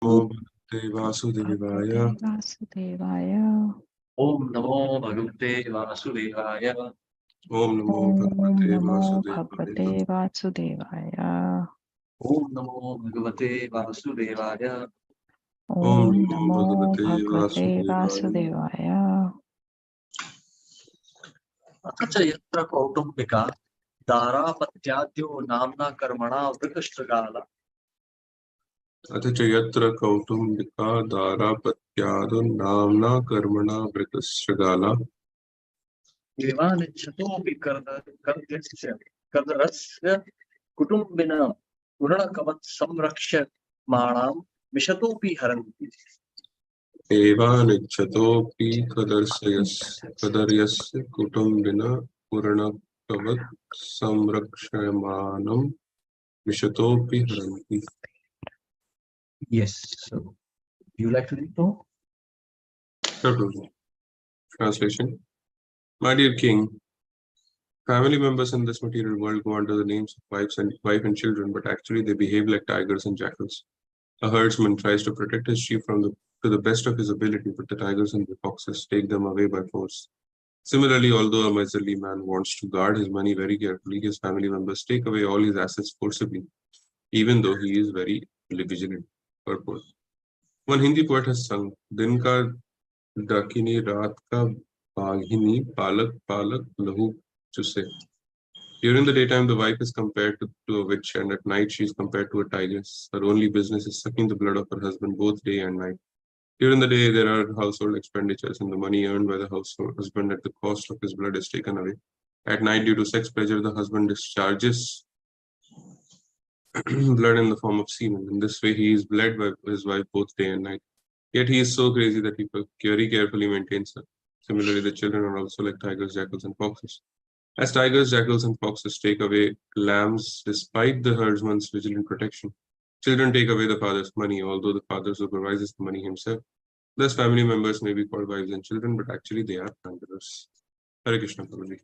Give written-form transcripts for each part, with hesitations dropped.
Namo Bhagavate Vasudevaya. Om Namo Bhagavate Vasudevaya. Om Namo Bhagavate Vasudevaya. Om Namo Bhagavate Vasudevaya. Om Namo Bhagavate Vasudevaya. अथ च यत्र कौटुम्बिका दारापत्याद्यो नाम्ना कर्मणा वृकश्रगाला. अथ च यत्र कौटुम्बिका दारापत्यादो नाम्ना कर्मणा वृकश्रगाला. विवानिच्छतोऽपि कर्दरस्य कुटुम्बिनां पूर्णकवत् संरक्ष्यमाणां विशतोऽपि हरन्ति. एवानिच्छतोऽपि कदर्यस्य कुटुम्बिना पूर्णकवत् संरक्ष्यमाणं विशतोऽपि हरन्ति. Yes. So, you like to read now? Translation. My dear king, family members in this material world go under the names of wife and children, but actually they behave like tigers and jackals. A herdsman tries to protect his sheep to the best of his ability, but the tigers and the foxes take them away by force. Similarly, although a miserly man wants to guard his money very carefully, his family members take away all his assets forcibly, even though he is very vigilant. Purport. One Hindi poet has sung, "Din ka dakini raat ka baghini palak palak lahu chuse." During the daytime, the wife is compared to a witch, and at night she is compared to a tigress. Her only business is sucking the blood of her husband both day and night. During the day, there are household expenditures, and the money earned by the husband at the cost of his blood is taken away. At night, due to sex pleasure, the husband discharges blood in the form of semen. In this way, he is bled by his wife both day and night. Yet he is so crazy that he very carefully maintains her. Similarly, the children are also like tigers, jackals, and foxes. As tigers, jackals, and foxes take away lambs despite the herdsman's vigilant protection, children take away the father's money, although the father supervises the money himself. Thus, family members may be called wives and children, but actually they are plunderers. Hare Krishna, Prabhuji.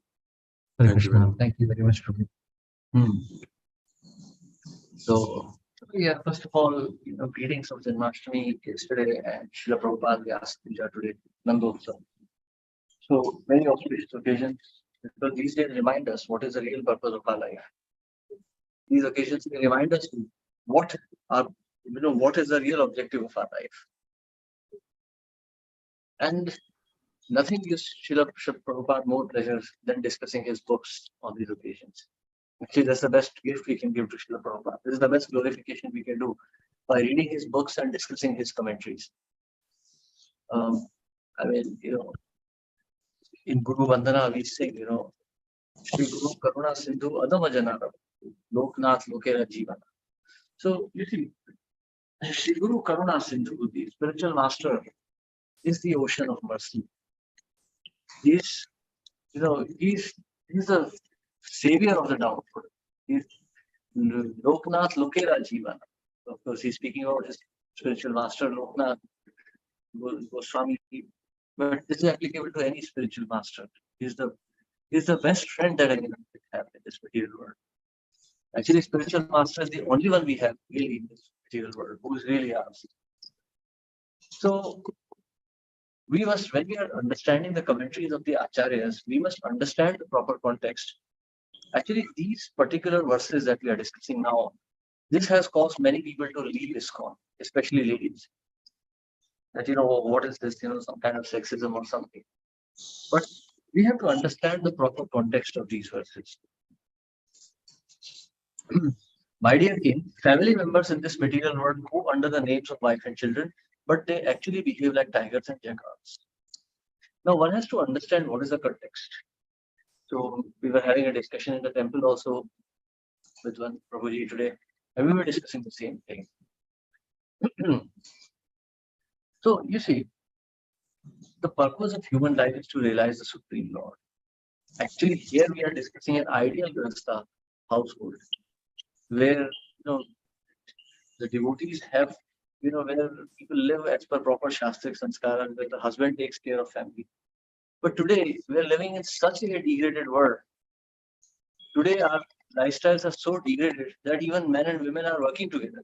Hare Krishna. Thank you very much, Prabhu. So, yeah, first of all, greetings of Janmashtami yesterday and Srila Prabhupada Vyasa Puja today, Nandotsav. So, many auspicious occasions, because these days remind us what is the real purpose of our life. These occasions remind us what is the real objective of our life. And nothing gives Srila Prabhupada more pleasure than discussing his books on these occasions. Actually, that's the best gift we can give to Srila Prabhupada. This is the best glorification we can do by reading his books and discussing his commentaries. In Guru Vandana, we sing, Shri Guru Karuna Sindhu Adama Janara, Loknath Lokera Jivana. So, you see, Shri Guru Karuna Sindhu, the spiritual master, is the ocean of mercy. He's the savior of the downfall. He's Loknath Lokera Jivana. Of course, he's speaking about his spiritual master, Loknath Goswami. But this is applicable to any spiritual master. He's the best friend that I can have in this material world. Actually, spiritual master is the only one we have really in this material world, who is really ours. So, when we are understanding the commentaries of the Acharyas, we must understand the proper context. Actually, these particular verses that we are discussing now, this has caused many people to leave ISKCON, especially ladies. That, what is this, some kind of sexism or something. But we have to understand the proper context of these verses. My dear king, family members in this material world go under the names of wife and children, but they actually behave like tigers and jackals. Now, one has to understand what is the context. So, we were having a discussion in the temple also with one Prabhuji today, and we were discussing the same thing. So, you see, the purpose of human life is to realize the Supreme Lord. Actually, here we are discussing an ideal Grihastha household, where the devotees have, where people live as per proper Shastric sanskara, where the husband takes care of family. But today, we are living in such a degraded world. Today, our lifestyles are so degraded that even men and women are working together.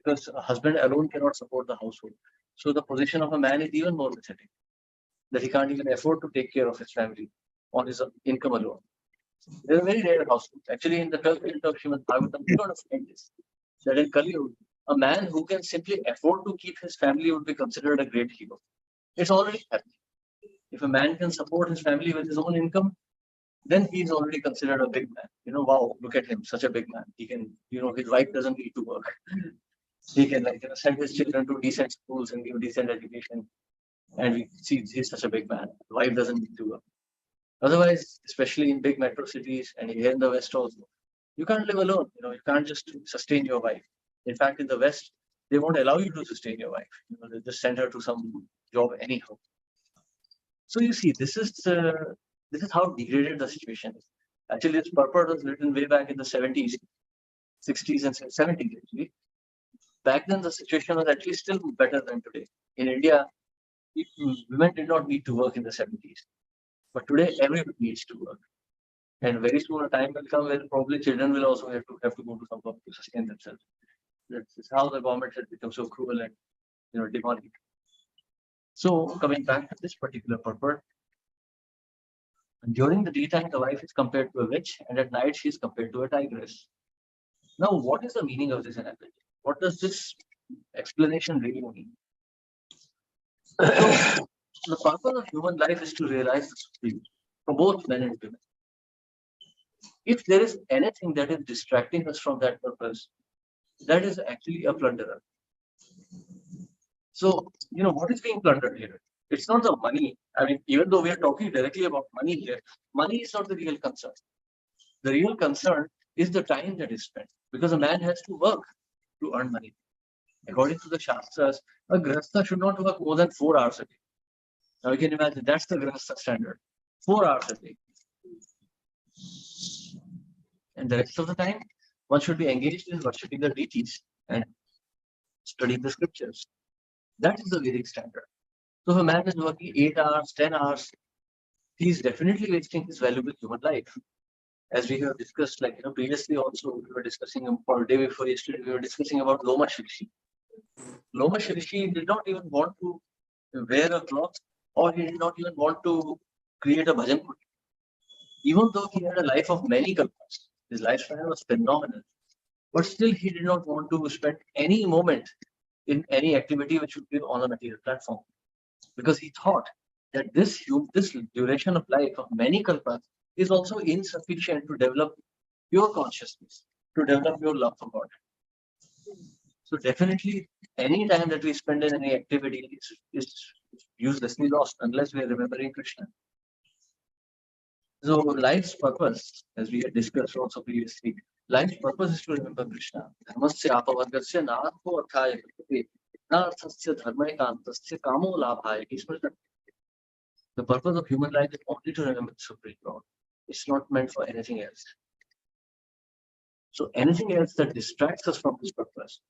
because a husband alone cannot support the household. So the position of a man is even more pathetic, that he can't even afford to take care of his family on his income alone. There are very rare households. Actually, in the 12th chapter of Srimad Bhagavatam, we don't find this. That in Kali Yuga, a man who can simply afford to keep his family would be considered a great hero. It's already happening. If a man can support his family with his own income, then he is already considered a big man. Wow, look at him, such a big man. He can, his wife doesn't need to work. He can send his children to decent schools and give decent education. And we see he's such a big man. The wife doesn't need to work. Otherwise, especially in big metro cities and here in the West also, you can't live alone. You can't just sustain your wife. In fact, in the West, they won't allow you to sustain your wife. They just send her to some job anyhow. So you see, this is how degraded the situation is. Actually, this purport was written way back in the 70s, 60s, and 70s. Actually, back then the situation was at least still better than today. In India, women did not need to work in the 70s, but today everyone needs to work. And very soon a time will come where probably children will also have to go to some work to sustain themselves. That's how the government has become so cruel and demonic. So coming back to this particular purport, during the daytime the wife is compared to a witch, and at night she is compared to a tigress. Now, what is the meaning of this analogy? What does this explanation really mean? So, the purpose of human life is to realize the supreme for both men and women. If there is anything that is distracting us from that purpose, that is actually a plunderer. So, what is being plundered here? It's not the money. I mean, even though we are talking directly about money here, money is not the real concern. The real concern is the time that is spent, because a man has to work to earn money. According to the Shastras, a Grahastha should not work more than 4 hours a day. Now you can imagine that's the Grahastha standard, 4 hours a day. And the rest of the time, one should be engaged in worshipping the deities and studying the scriptures. That is the Vedic standard. So if a man is working 8 hours, 10 hours, he is definitely wasting his valuable human life. As we have discussed, previously also, we were discussing, or day before yesterday, we were discussing about Loma Shrishi. Loma Shrishi did not even want to wear a cloth, or he did not even want to create a bhajan kutti. Even though he had a life of many kalpas, his lifestyle was phenomenal, but still he did not want to spend any moment in any activity which would be on a material platform, because he thought that this duration of life of many kalpas is also insufficient to develop your consciousness, to develop your love for God. So definitely, any time that we spend in any activity is uselessly lost unless we are remembering Krishna. So life's purpose, as we had discussed also previously, life's purpose is to remember Krishna. Dharmasya apavargasya nartho arthaya kriyate, narthasya dharmaikantasya kamo labhaya ismrita. The purpose of human life is only to remember the Supreme Lord. It's not meant for anything else. So anything else that distracts us from this purpose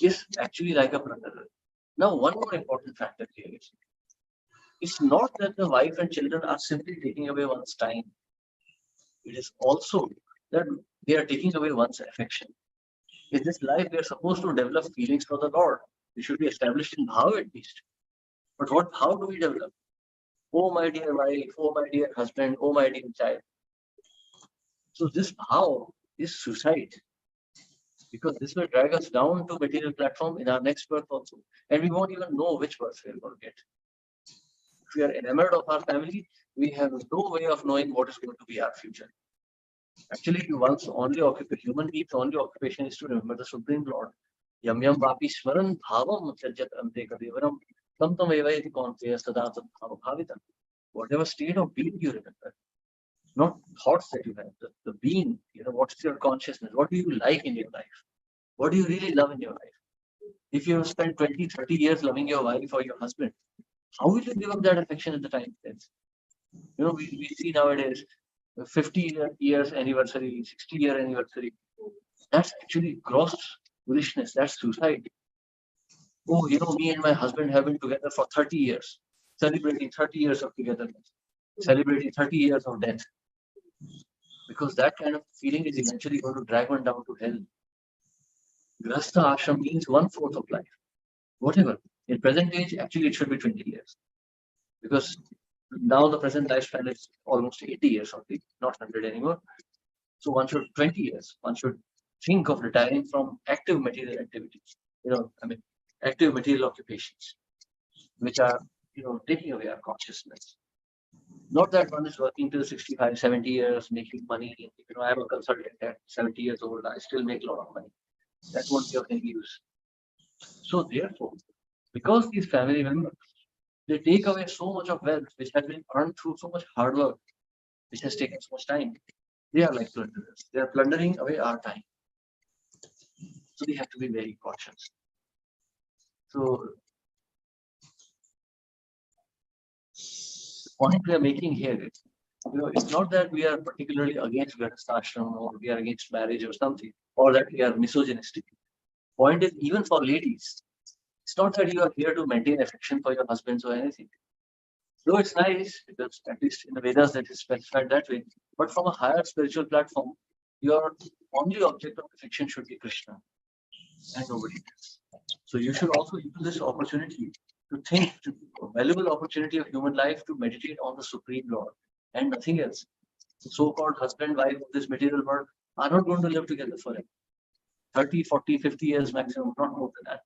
is actually like a plunderer. Now, one more important factor here is, it's not that the wife and children are simply taking away one's time. It is also that they are taking away one's affection. In this life, we are supposed to develop feelings for the Lord. We should be established in bhav at least. But how do we develop? Oh, my dear wife, oh, my dear husband, oh, my dear child. So this bhav is suicide, because this will drag us down to material platform in our next birth also. And we won't even know which birth we're going to get. If we are enamored of our family, we have no way of knowing what is going to be our future. Actually, one's only occupation, human being's only occupation is to remember the Supreme Lord. Yam yam vapi smaran bhavam sajjat ante kadevaram tam tam evayati konteya sada tat bhava bhavita. Whatever state of being you remember, not thoughts that you have, the being, what's your consciousness? What do you like in your life? What do you really love in your life? If you have spent 20, 30 years loving your wife or your husband, how will you give up that affection at the time? We see nowadays 50 years anniversary, 60-year anniversary. That's actually gross foolishness. That's suicide. Oh, me and my husband have been together for 30 years, celebrating 30 years of togetherness, celebrating 30 years of death. Because that kind of feeling is eventually going to drag one down to hell. Grahastha ashram means 1/4 of life. Whatever. In present age, actually it should be 20 years. Because now the present lifespan is almost 80 years only, not 100 anymore. So 20 years, one should think of retiring from active material activities. Active material occupations, which are, taking away our consciousness. Not that one is working till 65, 70 years, making money. I'm a consultant at 70 years old. I still make a lot of money. That won't be of any use. So therefore, because these family members, they take away so much of wealth which has been earned through so much hard work, which has taken so much time. They are like plunderers. They are plundering away our time. So we have to be very cautious. So the point we are making here is, it's not that we are particularly against Grahastha ashram or we are against marriage or something, or that we are misogynistic. Point is, even for ladies, it's not that you are here to maintain affection for your husbands or anything. Though it's nice, because at least in the Vedas that is specified that way, but from a higher spiritual platform, your only object of affection should be Krishna and nobody else. So you should also use this opportunity to think, a valuable opportunity of human life to meditate on the Supreme Lord and nothing else. The so-called husband, wife of this material world are not going to live together forever. 30, 40, 50 years maximum, not more than that.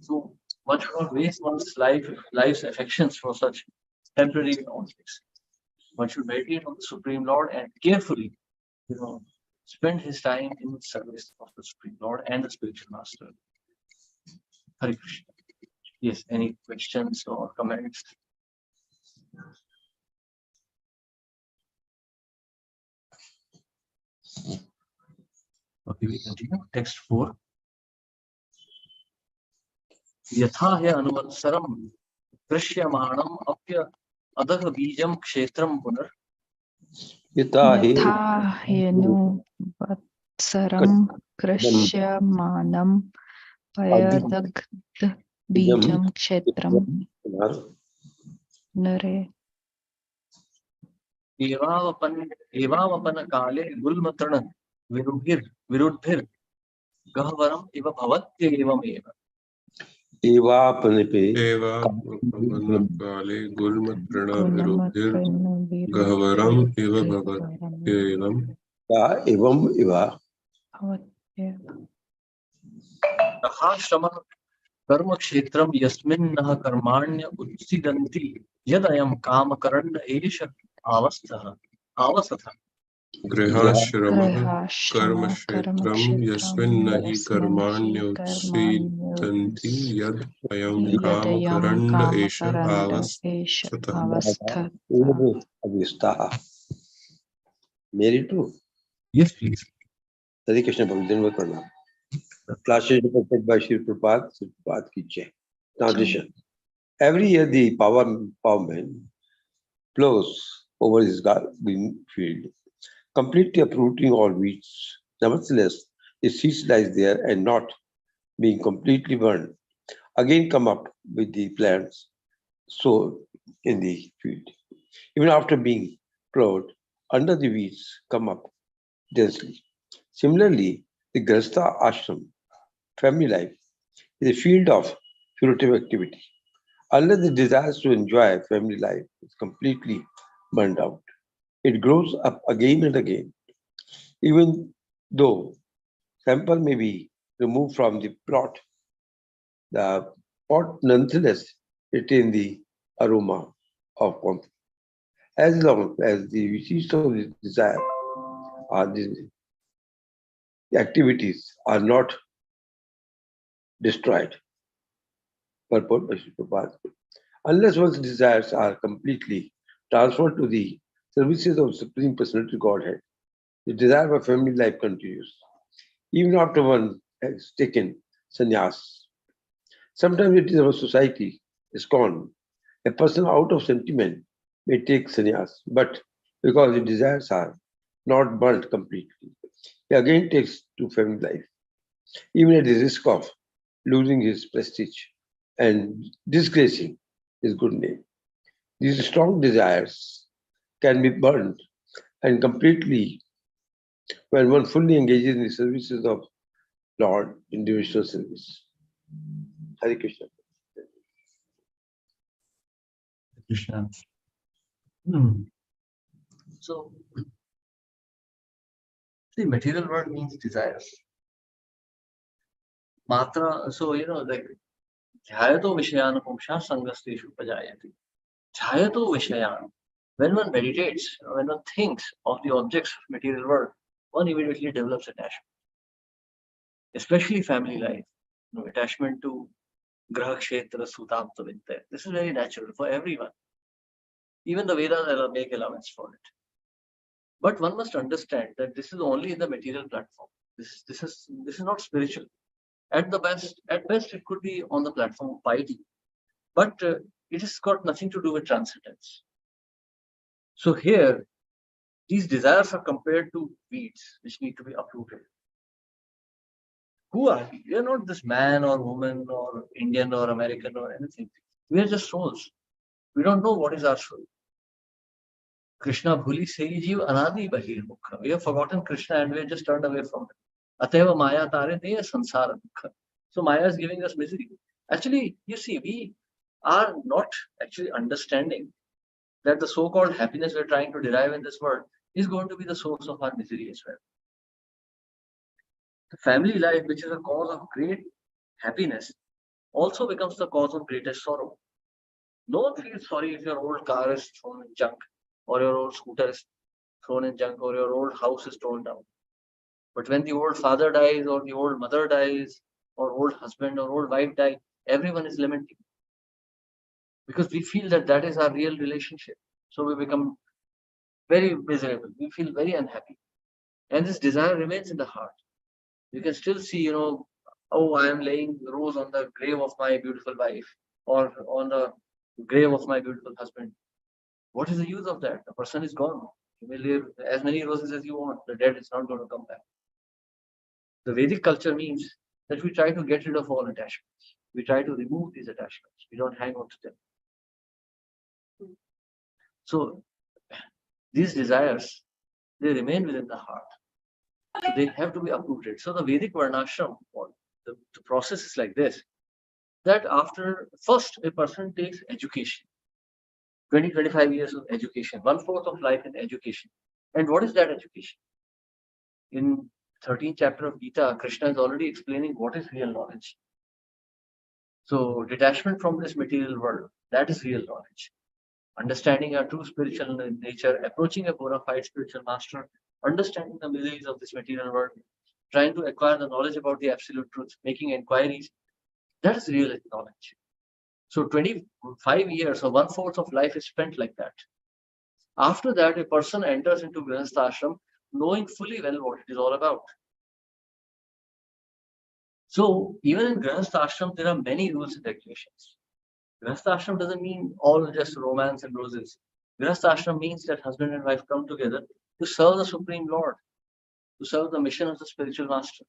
So one should not waste one's life's affections for such temporary objects. One should meditate on the Supreme Lord and carefully, spend his time in service of the Supreme Lord and the spiritual master. Hare Krishna. Yes, any questions or comments? Okay, we continue. Text 4. यथा ह्य अनुवत्सरं दृश्यमाणम् अप्य अधः बीजं क्षेत्रं पुनर् यथा यथा ह्यनुवत्सरं कृष्यमाणं पयदग्ध बीजं क्षेत्रं नरे एवावपन काले गुल्मतृण विरुद्धिर् गह्वरम् इव भवत्येवमेव एवापनिपे काले गुल्मतृणविरुद्धिर्गह्वरम् इव भवत्येवम् एवम् इव तथाश्रमः कर्मक्षेत्रं यस्मिन्नः कर्माण्य उत्सिदन्ति यदयं कामकरण्य एष आवसथः गृहाश्रमः कर्मक्षेत्रं यस्मिन् न हि कर्माण्युत्सीदन्ति यद् अयं कामकरण्ड एष अवस्थः. Married too? Yes, please. Hare Krishna Bhagavan Pranam. Class is depicted by Shri Prabhupada ki jai. Translation. Every year the power man flows over his green field, completely uprooting all weeds. Nevertheless, the seeds lies there and not being completely burned, again come up with the plants sown in the field. Even after being plowed, under the weeds come up densely. Similarly, the Grahastha ashram, family life, is a field of curative activity. Unless the desires to enjoy family life is completely burned out, it grows up again and again. Even though sample may be removed from the plot, the pot nonetheless retains the aroma of conflict. As long as the seeds of the desire are the activities are not destroyed. Purport by Sri Prabhupada. Unless one's desires are completely transferred to the services of Supreme Personality Godhead, the desire for family life continues, even after one has taken sannyas. Sometimes it is our society, ISKCON. A person out of sentiment may take sannyas, but because the desires are not burnt completely, he again takes to family life, even at the risk of losing his prestige and disgracing his good name. These strong desires can be burned and completely when one fully engages in the services of Lord in devotional service. Hare Krishna. Krishna. So, the material world means desires. Matra, so like Dhyayato Vishayan Pumsha Sangasteshu Pajayati. Dhyayato Vishayan. When one meditates, when one thinks of the objects of material world, one immediately develops attachment, especially family life. Attachment to Graha Kshetra Sutapta Vidya. This is very natural for everyone. Even the Vedas make allowance for it. But one must understand that this is only in the material platform. This is not spiritual. At best, it could be on the platform of piety, but it has got nothing to do with transcendence. So here, these desires are compared to weeds which need to be uprooted. Who are we? We are not this man or woman or Indian or American or anything. We are just souls. We don't know what is our soul. Krishna bhuli sei jeev anadi bahir mukha. We have forgotten Krishna and we have just turned away from it. Ateva maya tare deya sansara mukha. So Maya is giving us misery. Actually, you see, we are not actually understanding that the so-called happiness we're trying to derive in this world is going to be the source of our misery as well. The family life, which is a cause of great happiness, also becomes the cause of greatest sorrow. No one feels sorry if your old car is thrown in junk, or your old scooter is thrown in junk, or your old house is torn down. But when the old father dies, or the old mother dies, or old husband or old wife die, everyone is lamenting. Because we feel that that is our real relationship. So we become very miserable. We feel very unhappy. And this desire remains in the heart. You can still see, oh, I am laying rose on the grave of my beautiful wife or on the grave of my beautiful husband. What is the use of that? The person is gone. You may lay as many roses as you want. The dead is not going to come back. The Vedic culture means that we try to get rid of all attachments. We try to remove these attachments. We don't hang on to them. So these desires, they remain within the heart. So they have to be uprooted. So the Vedic Varnashram, or the process is like this, that after first a person takes education, 20-25 years of education, 1/4 of life in education. And what is that education? In 13th chapter of Gita, Krishna is already explaining what is real knowledge. So detachment from this material world, that is real knowledge. Understanding our true spiritual nature, approaching a bona fide spiritual master, understanding the miseries of this material world, trying to acquire the knowledge about the absolute truth, making inquiries, that is real knowledge. So 25 years or 1/4 of life is spent like that. After that, a person enters into Grihastha Ashram knowing fully well what it is all about. So even in Grihastha Ashram, there are many rules and regulations. Grihastha Ashram doesn't mean all just romance and roses. Grihastha Ashram means that husband and wife come together to serve the Supreme Lord, to serve the mission of the spiritual master.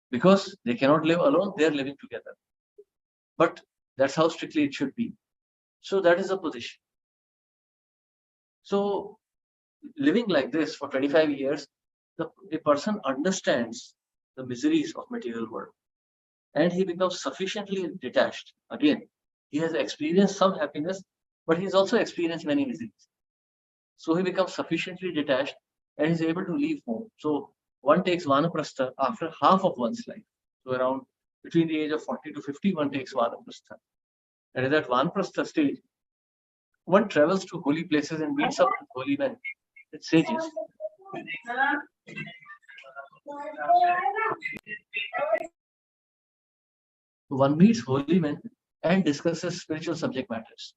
Because they cannot live alone, they are living together. But that's how strictly it should be. So that is the position. So living like this for 25 years, the person understands the miseries of material world. And he becomes sufficiently detached. Again, he has experienced some happiness, but he's also experienced many miseries. So he becomes sufficiently detached and is able to leave home. So one takes Vanaprastha after half of one's life. So around between the age of 40 to 50, one takes Vanaprastha. And at that Vanaprastha stage, one travels to holy places and meets up with holy men, with sages. One meets holy men and discusses spiritual subject matters.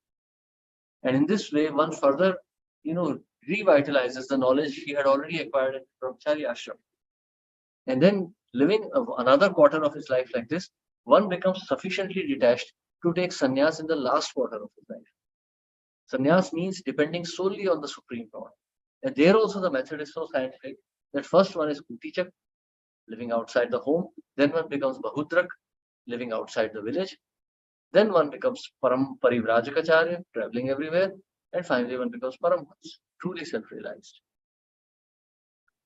And in this way, one further, revitalizes the knowledge he had already acquired in Brahmacharya ashram. And then living another quarter of his life like this, one becomes sufficiently detached to take sannyas in the last quarter of his life. Sannyas means depending solely on the Supreme Lord. And there also the method is so scientific that first one is Kutichak, living outside the home. Then one becomes Bahudrak, living outside the village. Then one becomes Param Parivrajacharya, traveling everywhere. And finally one becomes Paramhans, truly self-realized.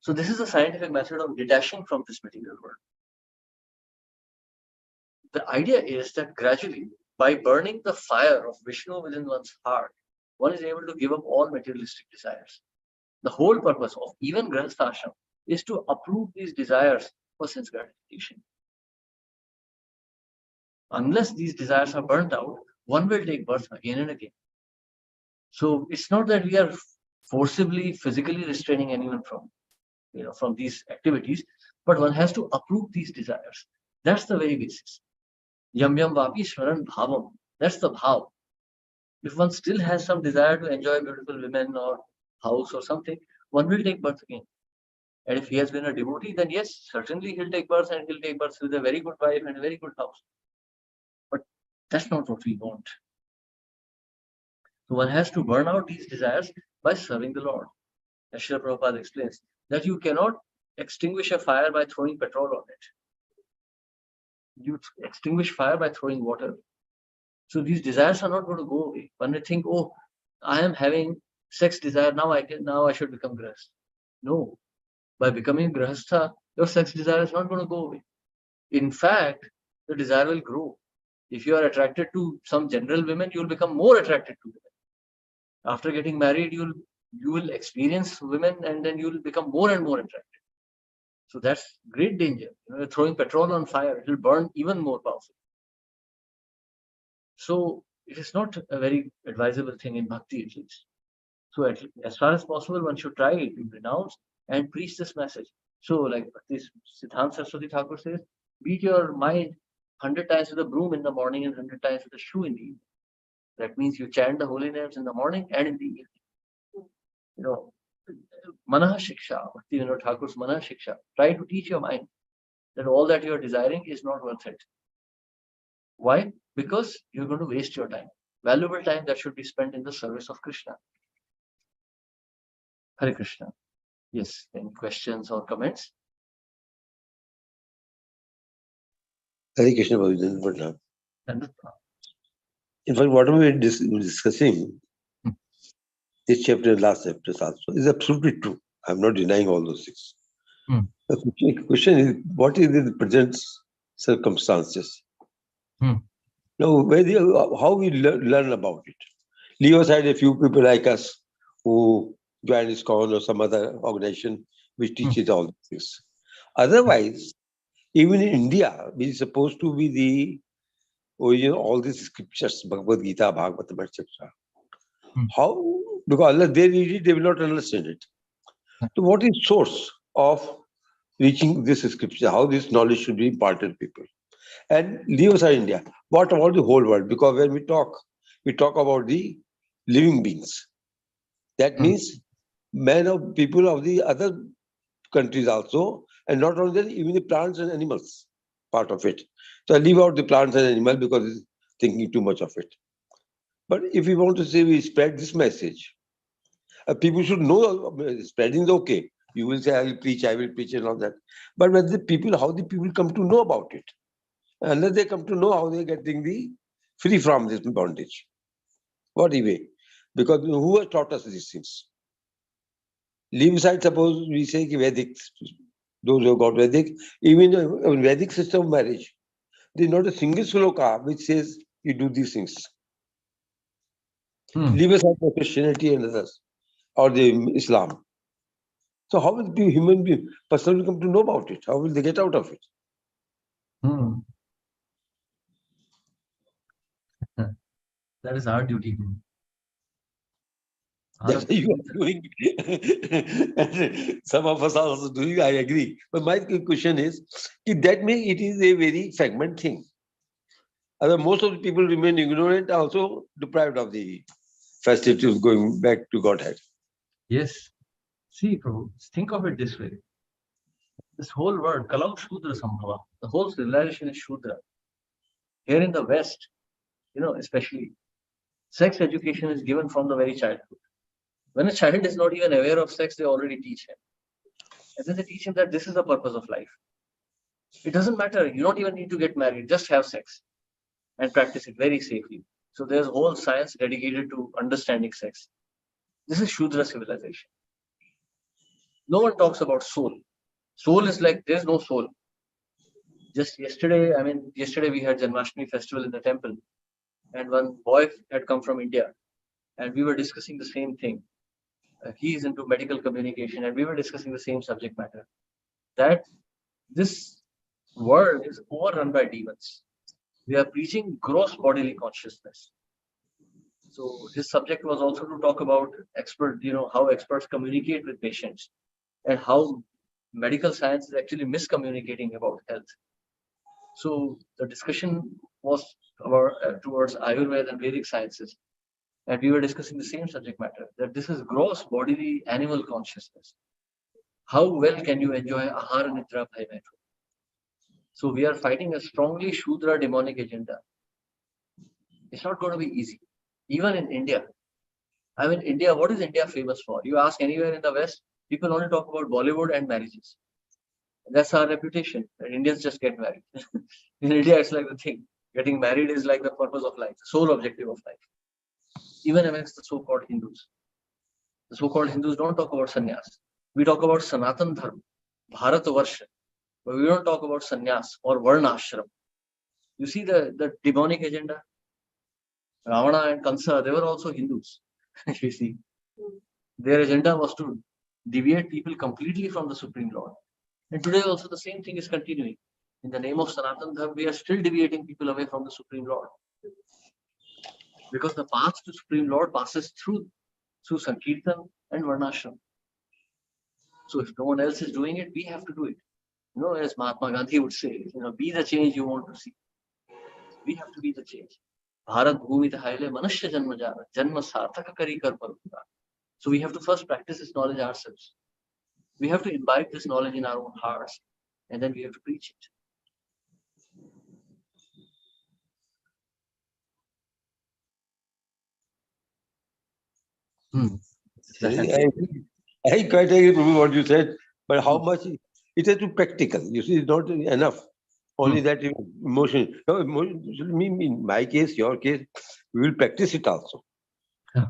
So this is a scientific method of detaching from this material world. the idea is that gradually, by burning the fire of Vishnu within one's heart, one is able to give up all materialistic desires. The whole purpose of even Grihastha Ashram is to uproot these desires for sense gratification. Unless these desires are burnt out, one will take birth again and again. So it's not that we are forcibly, physically restraining anyone from these activities, but one has to uproot these desires. That's the very basis. Yam yam vapi smaran bhavam. That's the bhav. If one still has some desire to enjoy beautiful women or house or something, one will take birth again. And if he has been a devotee, then yes, certainly he'll take birth, and he'll take birth with a very good wife and a very good house. But that's not what we want. So one has to burn out these desires by serving the Lord. As Srila Prabhupada explains, that you cannot extinguish a fire by throwing petrol on it. You extinguish fire by throwing water. So these desires are not going to go away. When they think, oh, I am having sex desire, now I should become grihastha. No. By becoming grihastha, your sex desire is not going to go away. In fact, the desire will grow. If you are attracted to some general women, you will become more attracted to women. After getting married, you will experience women, and then you will become more and more attracted. So that's great danger. You're throwing petrol on fire, it will burn even more powerfully. So it is not a very advisable thing in bhakti, at least. So as far as possible, one should try to renounce and preach this message. So like this Siddhanta Saraswati Thakur says, beat your mind 100 times with a broom in the morning and 100 times with a shoe in the evening. That means you chant the holy names in the morning and in the evening. Manah Shiksha, Bhakti Vinod Thakur's Manah Shiksha. Try to teach your mind that all that you are desiring is not worth it. Why? Because you're going to waste your time. Valuable time that should be spent in the service of Krishna. Hare Krishna. Yes, any questions or comments? Hare Krishna, Bhajan. And In fact, whatever we're discussing, this chapter, last chapter also, is absolutely true. I'm not denying all those things. The question is, what is the present circumstances? Now, how we learn about it? Leave aside a few people like us who join ISKCON or some other organization which teaches all these things. Otherwise, even in India, which is supposed to be the origin of all these scriptures, Bhagavad Gita, Bhagavatam, etc. How? Because unless they read it, they will not understand it. So what is source of reaching this scripture? How this knowledge should be imparted to people? And leave aside India. What about the whole world? Because when we talk about the living beings. That means people of the other countries also, and not only that, even the plants and animals, part of it. So I leave out the plants and animals because it's thinking too much of it. But if we want to say we spread this message, people should know spreading is okay. You will say, I will preach and all that. But when how the people come to know about it? Unless they come to know how they are getting free from this bondage. What way? Because who has taught us these things? Leave aside, suppose we say Vedic, those who got Vedic, even in Vedic system of marriage, there is not a single sloka which says you do these things. Leave aside the Christianity and others, or the Islam. So how will the human being personally come to know about it? How will they get out of it? That is our duty. That's what you are doing. And some of us are also doing, I agree. But my question is, that means it is a very fragment thing. Most of the people remain ignorant, also deprived of the facility of going back to Godhead. Yes. See, Prabhu, think of it this way. This whole world, Kalam Shudra Sambhava, the whole civilization is Shudra. Here in the West, especially, sex education is given from the very childhood. When a child is not even aware of sex, they already teach him. And then they teach him that this is the purpose of life. It doesn't matter. You don't even need to get married. Just have sex and practice it very safely. So there's whole science dedicated to understanding sex. This is Shudra civilization. No one talks about soul. Soul is like, there's no soul. Just yesterday, yesterday we had Janmashtami festival in the temple, and one boy had come from India, and we were discussing the same thing. He is into medical communication, and we were discussing the same subject matter. That this world is overrun by demons. We are preaching gross bodily consciousness. So his subject was also to talk about how experts communicate with patients and how medical science is actually miscommunicating about health. So the discussion was towards Ayurveda and Vedic sciences, and we were discussing the same subject matter, that this is gross bodily animal consciousness. How well can you enjoy Ahara Nidra Bhai Maitro? So we are fighting a strongly Shudra demonic agenda. It's not going to be easy. Even in India. India, what is India famous for? You ask anywhere in the West, people only talk about Bollywood and marriages. That's our reputation. That Indians just get married. In India, it's like the thing. Getting married is like the purpose of life, the sole objective of life. Even amongst the so-called Hindus. The so-called Hindus don't talk about sannyas. We talk about Sanatan Dharma, Bharat Varsha. But we don't talk about sannyas or Varnashram. You see the demonic agenda? Ravana and Kansa, they were also Hindus. You see. Their agenda was to deviate people completely from the Supreme Lord. And today also the same thing is continuing. In the name of Sanatan Dharma, we are still deviating people away from the Supreme Lord. Because the path to Supreme Lord passes through Sankirtan and Varnashram. So if no one else is doing it, we have to do it. As Mahatma Gandhi would say, be the change you want to see. We have to be the change. Bharat Bhumi Tahaile Manashya Janma Jana, Janma Sarthaka Kari Kar Parupura. So we have to first practice this knowledge ourselves. We have to imbibe this knowledge in our own hearts, and then we have to preach it. I quite agree with what you said, but how much it has to be practical. You see, it's not enough. Only that emotion. No, in my case, your case, we will practice it also. Yeah.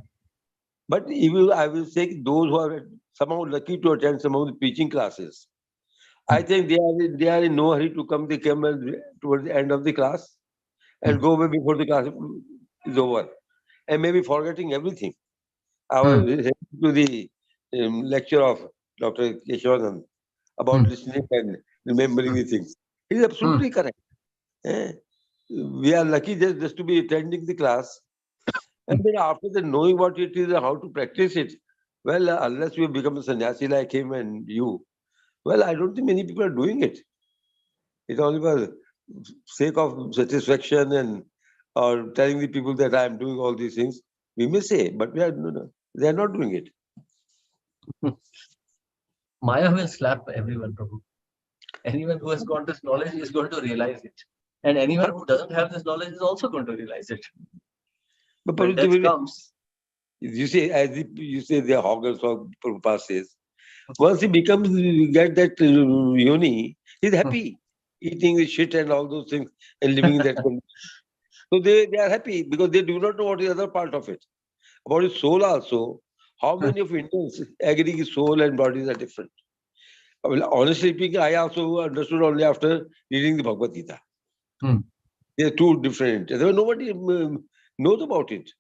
But I will say those who are somehow lucky to attend some of the preaching classes, I think they are in no hurry to come. They come towards the end of the class and go away before the class is over, and maybe forgetting everything. I was listening to the lecture of Dr. Keshavanand about listening and remembering the things. He's absolutely correct. We are lucky just to be attending the class. And then after that, knowing what it is and how to practice it, well, unless we become a sannyasi like him and you, well, I don't think many people are doing it. It's only for sake of satisfaction and or telling the people that I am doing all these things. We may say, but they are not doing it. Maya will slap everyone, Prabhu. Anyone who has got this knowledge is going to realize it. And anyone who doesn't have this knowledge is also going to realize it. But when death comes. You say, as you say, the Hawkins or Prabhupada says, once he becomes, get that yoni, he's happy. Eating the shit and all those things and living in that condition. So they are happy because they do not know what is the other part of it. About his soul also, how many of Indians agree his soul and bodies are different? Well, honestly speaking, I also understood only after reading the Bhagavad Gita. They are two different. Nobody knows about it.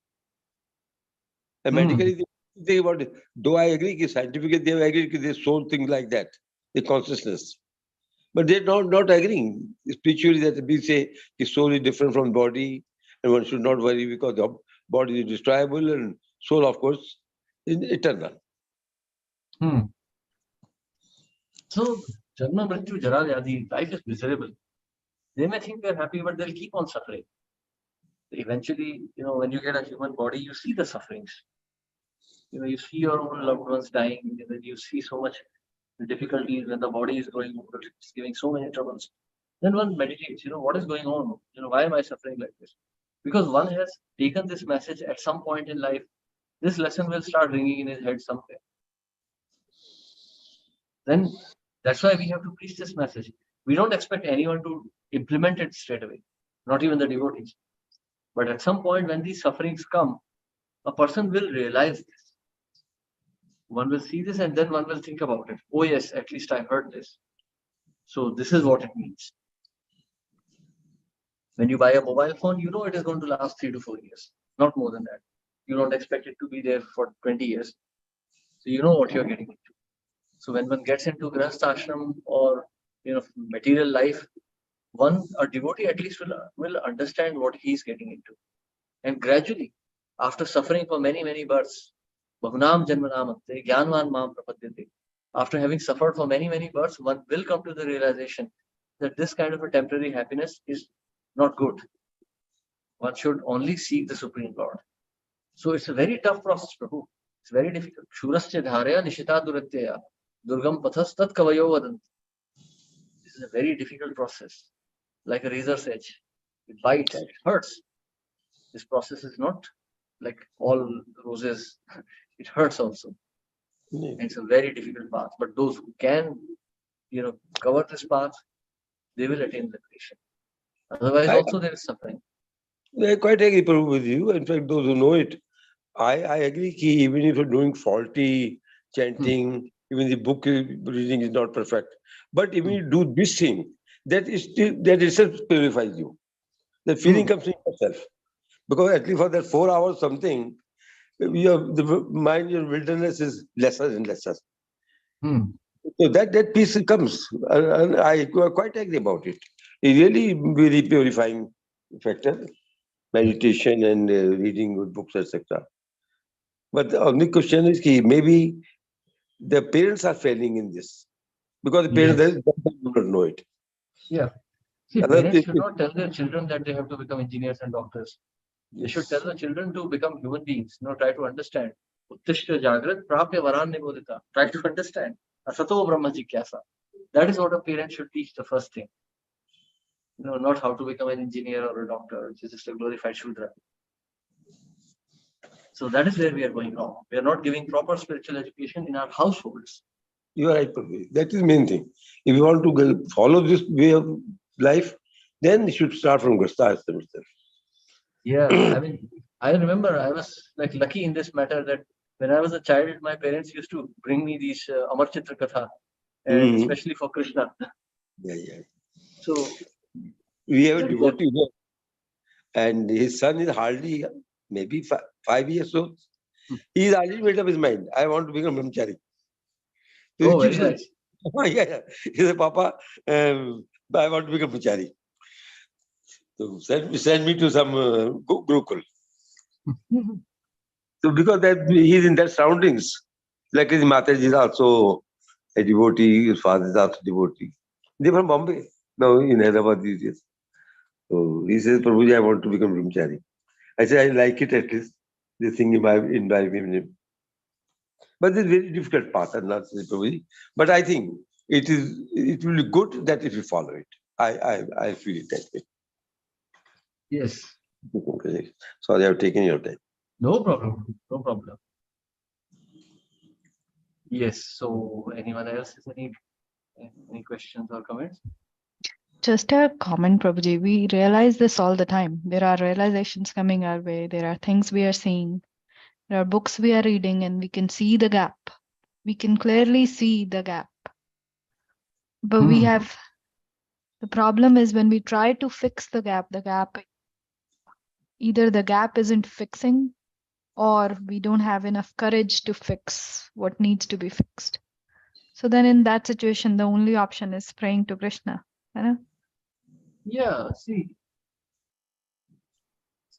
And medically, they think about it. Though I agree, scientifically, they agree they soul things like that, the consciousness. But they're not agreeing. Spiritually, that we say his soul is different from body, and one should not worry because the body is destroyable and soul, of course, is eternal. So, Janma Mrityu Jara Vyadhi, life is miserable. They may think they're happy, but they'll keep on suffering. Eventually, when you get a human body, you see the sufferings. You see your own loved ones dying, and then you see so much difficulties when the body is going over, it's giving so many troubles. Then one meditates, what is going on? Why am I suffering like this? Because one has taken this message at some point in life. This lesson will start ringing in his head somewhere. Then that's why we have to preach this message. We don't expect anyone to implement it straight away, not even the devotees. But at some point when these sufferings come, a person will realize this. One will see this and then one will think about it. Oh yes, at least I heard this. So this is what it means. When you buy a mobile phone, you know it is going to last 3 to 4 years, not more than that. You don't expect it to be there for 20 years. So you know what you're getting into. So when one gets into Grahastha ashram or material life, a devotee at least will understand what he's getting into. And gradually, after suffering for many, many births, Bahunam Janmanamante, Gyanvan Mam Prapadyate, after having suffered for many, many births, one will come to the realization that this kind of a temporary happiness is not good. One should only seek the Supreme Lord. So it's a very tough process, Prabhu. It's very difficult. Shurasya dharya nishita duratya durgam pathas tat kavayo vadant. This is a very difficult process. Like a razor's edge. It bites, it hurts. This process is not like all roses. It hurts also. And it's a very difficult path. But those who can, cover this path, they will attain liberation. Otherwise, also there is suffering. I quite agree, Prabhu, with you. In fact, those who know it, I agree ki even if you're doing faulty chanting, even the book reading is not perfect. But even you do this thing, that itself purifies you. The feeling comes in yourself. Because at least for that 4 hours something, the mind, your wilderness is lesser and lesser. So that peace comes. And I quite agree about it. It's really very purifying factor. Meditation and reading good books, etc. But the only question is that maybe the parents are failing in this because the parents do not know it. Yeah. See, parents should not tell their children that they have to become engineers and doctors. They should tell the children to become human beings. Try to understand. Uttishta Jagrat Prapya Varan Nibodhita. Try to understand. Asato Brahma Jigyasa. That is what a parent should teach the first thing. Not how to become an engineer or a doctor, which is just a glorified Shudra. So that is where we are going wrong. We are not giving proper spiritual education in our households. You are right, Prabhu. That is the main thing. If you want to follow this way of life, then you should start from Grahastha ashram itself. Yeah, I remember I was like lucky in this matter that when I was a child, my parents used to bring me these Amar Chitra Katha, and especially for Krishna. Yeah. So we have a devotee here, and his son is hardly maybe 5 years old. He's already made up his mind. I want to become brahmachari. So oh, very nice. Yeah. He said, Papa, I want to become brahmachari. So send me to some Gurukul. So because he's in that surroundings, like his Mataji is also a devotee, his father is also a devotee. They're from Bombay, now in Hyderabad these days. So he says, Prabhuji, I want to become brahmachari. I said, I like it at least. This thing imbibe him. But it's a very difficult path, and not Prabhuji. But I think it will be good that if you follow it. I feel it that way. Yes. Okay. Sorry, I've taken your time. No problem. No problem. Yes. So anyone else has any questions or comments? Just a comment, Prabhuji. We realize this all the time. There are realizations coming our way. There are things we are seeing. There are books we are reading, and we can see the gap. We can clearly see the gap. But the problem is when we try to fix the gap either the gap isn't fixing, or we don't have enough courage to fix what needs to be fixed. So then in that situation, the only option is praying to Krishna. Yeah, see,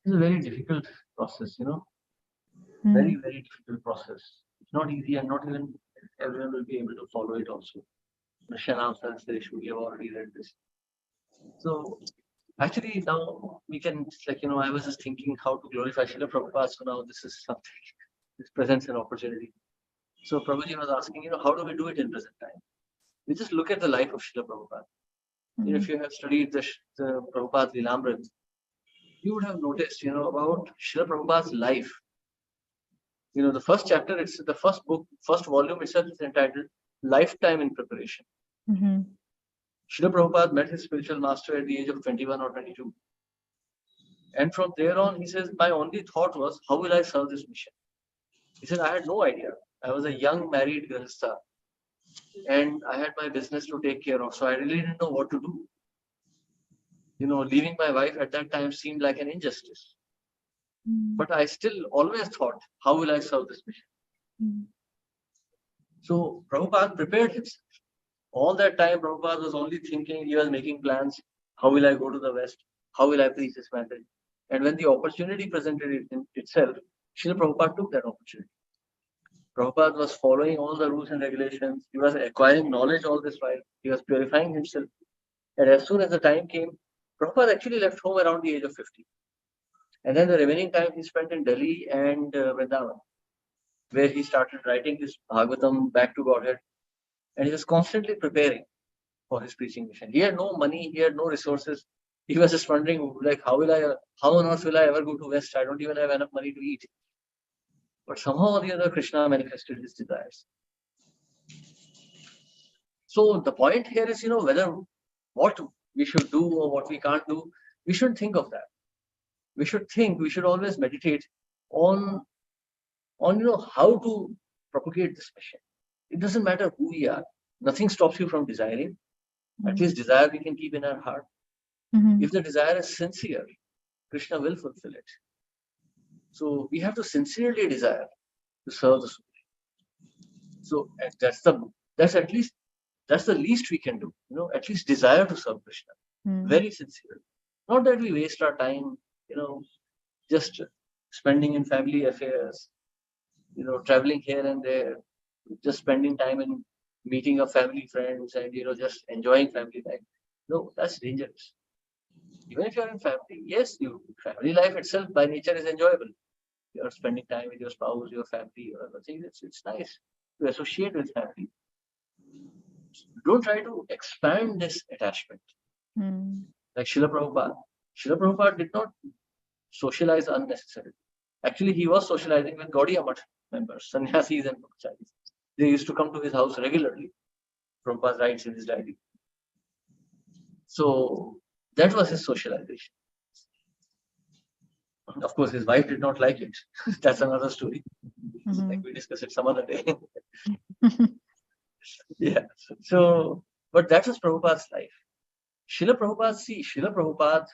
it's a very difficult process, very, very difficult process. It's not easy, and not even everyone will be able to follow it also. Krishnam Sahasreshwar, we have already read this. So actually now we can, I was just thinking how to glorify Srila Prabhupada. So now this is something, this presents an opportunity. So Prabhuji was asking, how do we do it in present time? We just look at the life of Srila Prabhupada. If you have studied the Prabhupada Lilamrit, you would have noticed, about Srila Prabhupada's life. The first chapter, it's the first book, first volume itself is entitled Lifetime in Preparation. Srila Prabhupada met his spiritual master at the age of 21 or 22. And from there on, he says, my only thought was, how will I serve this mission? He said, I had no idea. I was a young married Grahastha, and I had my business to take care of. So I really didn't know what to do. leaving my wife at that time seemed like an injustice. Mm, But I still always thought, how will I serve this mission? mm, So Prabhupada prepared himself. All that time, Prabhupada was only thinking, he was making plans. How will I go to the West? How will I preach this message? And when the opportunity presented itself, Srila Prabhupada took that opportunity. Prabhupada was following all the rules and regulations. He was acquiring knowledge all this while. He was purifying himself. And as soon as the time came, Prabhupada actually left home around the age of 50. And then the remaining time he spent in Delhi and Vrindavan, where he started writing his Bhagavatam back to Godhead. And he was constantly preparing for his preaching mission. He had no money, he had no resources. He was just wondering, like, how on earth will I ever go to West? I don't even have enough money to eat. But somehow or the other, Krishna manifested his desires. So the point here is, whether what we should do or what we can't do, we shouldn't think of that. We should always meditate on how to propagate this mission. It doesn't matter who we are. Nothing stops you from desiring. At least desire we can keep in our heart. mhm, If the desire is sincere, Krishna will fulfill it. So we have to sincerely desire to serve the Supreme. So that's the least we can do. At least desire to serve Krishna. mm, Very sincere. Not that we waste our time, just spending in family affairs, traveling here and there, just spending time in meeting of family friends and just enjoying family life. No, that's dangerous. Even if you're in family, yes, family life itself by nature is enjoyable. You're spending time with your spouse, your family, or other things. It's nice to associate with family. Don't try to expand this attachment. mm, Like Srila Prabhupada. Srila Prabhupada did not socialize unnecessarily. Actually, he was socializing with Gaudiya Math members, sannyasis and brahmacharis. They used to come to his house regularly. Prabhupada writes in his diary. So that was his socialization. Of course, his wife did not like it. That's another story. mhm, Like we discuss it some other day. Yeah. So, but that was Prabhupada's life. Srila Prabhupada,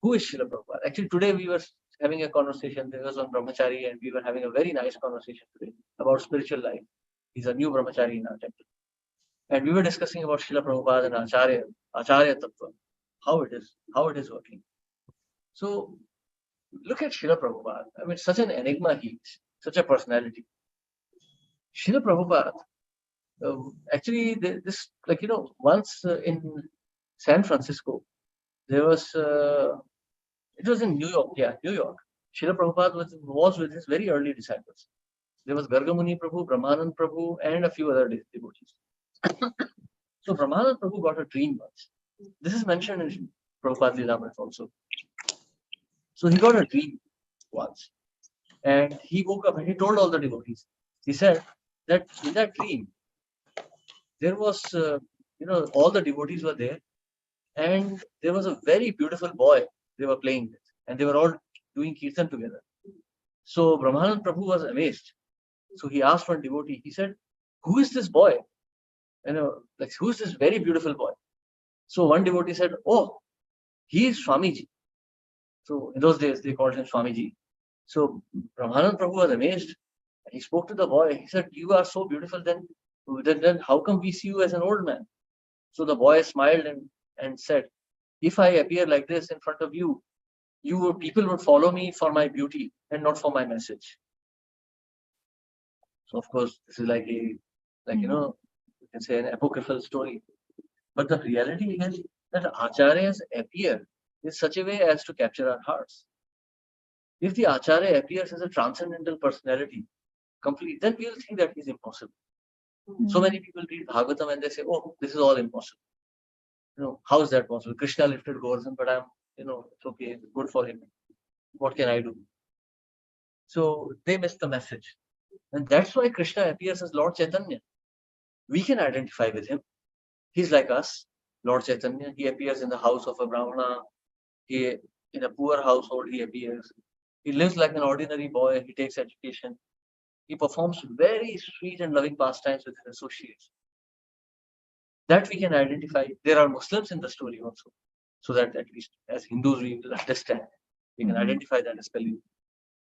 who is Srila Prabhupada? Actually, today we were having a conversation. There was one brahmachari, and we were having a very nice conversation today about spiritual life. He's a new brahmachari in our temple. And we were discussing about Srila Prabhupada and Acharya Tattva, how it is working. So look at Srila Prabhupada. I mean, such an enigma he is, such a personality. Srila Prabhupada, actually, once in San Francisco, there was, it was in New York, New York. Srila Prabhupada was with his very early disciples. There was Gargamuni Prabhu, Brahmanand Prabhu, and a few other devotees. So Brahmanand Prabhu got a dream once. This is mentioned in Prabhupada Lilamrit also. So he got a dream once. And he woke up and he told all the devotees. He said that in that dream, there was, all the devotees were there. And there was a very beautiful boy they were playing with. And they were all doing kirtan together. So Brahmanand Prabhu was amazed. So he asked one devotee, he said, who is this boy? Who is this very beautiful boy? So one devotee said, oh, he is Swamiji. So in those days, they called him Swamiji. So Brahmanand Prabhu was amazed. And he spoke to the boy. He said, you are so beautiful, then how come we see you as an old man? So the boy smiled and said, if I appear like this in front of you, people would follow me for my beauty and not for my message. So of course, this is you can say an apocryphal story. But the reality is that acharyas appear in such a way as to capture our hearts. If the acharya appears as a transcendental personality, complete, then we will think that he is impossible. So many people read Bhagavatam and they say, oh, this is all impossible. How is that possible? Krishna lifted Govardhan, but it's okay, it's good for him. What can I do? So they miss the message. And that's why Krishna appears as Lord Chaitanya. We can identify with him. He's like us, Lord Chaitanya. He appears in the house of a Brahmana. In a poor household, he appears. He lives like an ordinary boy. He takes education. He performs very sweet and loving pastimes with his associates. That we can identify. There are Muslims in the story also. so that at least as Hindus we will understand, we can Mhm. identify that as Kali Yuga.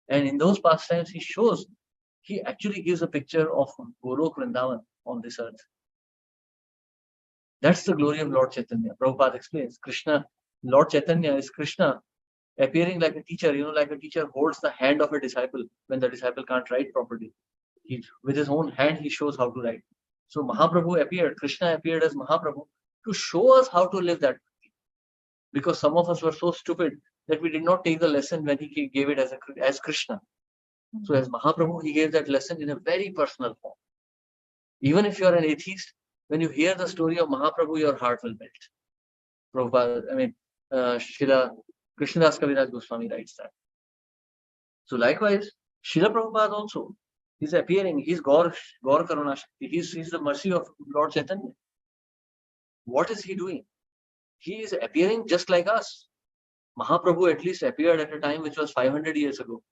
And in those pastimes, he actually gives a picture of Golok Vrindavan on this earth. That's the glory of Lord Chaitanya. Prabhupada explains Lord Chaitanya is Krishna appearing like a teacher, like a teacher holds the hand of a disciple when the disciple can't write properly. With his own hand, he shows how to write. So Mahaprabhu appeared, Krishna appeared as Mahaprabhu to show us how to live that. Because some of us were so stupid that we did not take the lesson when he gave it as Krishna. So as Mahaprabhu, he gave that lesson in a very personal form. Even if you are an atheist, when you hear the story of Mahaprabhu, your heart will melt. Prabhupada, Srila Krishnadas Kaviraj Goswami writes that. So likewise, Srila Prabhupada also, he's appearing, he's Gaur Karuna Shakti, he's the mercy of Lord Chaitanya. What is he doing? He is appearing just like us. Mahaprabhu at least appeared at a time which was 500 years ago.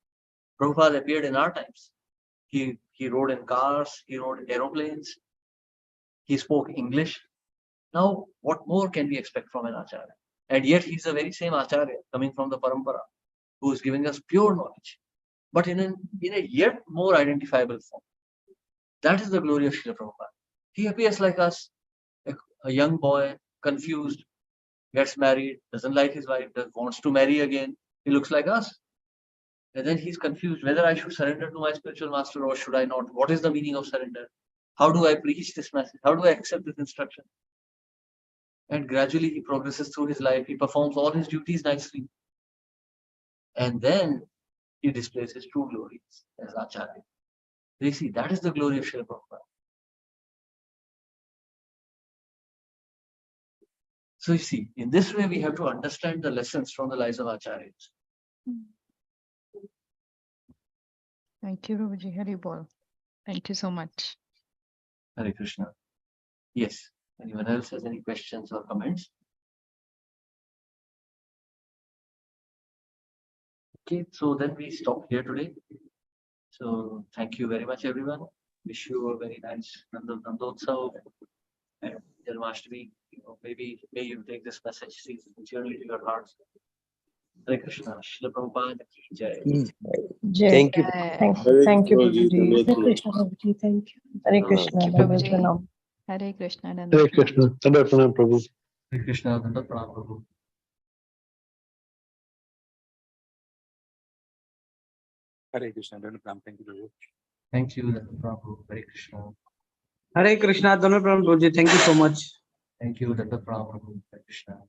Prabhupada appeared in our times. He rode in cars, he rode aeroplanes, he spoke English. Now, what more can we expect from an Acharya? And yet he's the very same Acharya coming from the Parampara who is giving us pure knowledge, but in a yet more identifiable form. That is the glory of Srila Prabhupada. He appears like us, a young boy, confused, gets married, doesn't like his wife, wants to marry again. He looks like us. And then he's confused whether I should surrender to my spiritual master or should I not? What is the meaning of surrender? How do I preach this message? How do I accept this instruction? And gradually he progresses through his life. He performs all his duties nicely. And then he displays his true glories as Acharya. You see, that is the glory of Srila Prabhupada. So you see, in this way, we have to understand the lessons from the lives of Acharyas. Thank you, Prabhuji. Hari Bol. Thank you so much. Hare Krishna. Yes. Anyone else has any questions or comments? Okay, so then we stop here today. So thank you very much, everyone. Wish you a very nice Nandotsav and Janmashtami. Maybe may you take this message sincerely to your hearts. Hare Krishna. Srila Prabhupada ki jai. Jai. Thank you. Thank you, Prabhuji, Prabhuji. Dhanyavad Hare Krishna, Prabhuji. Thank you. Hare Krishna. Thank you, Dandavat Prabhuji. pranam. Hare Krishna. Hare Dandavat. Krishna. Dandavat pranam, Prabhu. Hare Krishna. Dandavat pranam, Prabhu. Hare Krishna. Thank you, Prabhu. Thank you, Dandavat pranam, Prabhu. Hare Krishna. Hare Krishna, Dhanur Pranam Prabhuji. Thank you so much. Thank you, Dandavat pranam, Prabhu. Hare Krishna.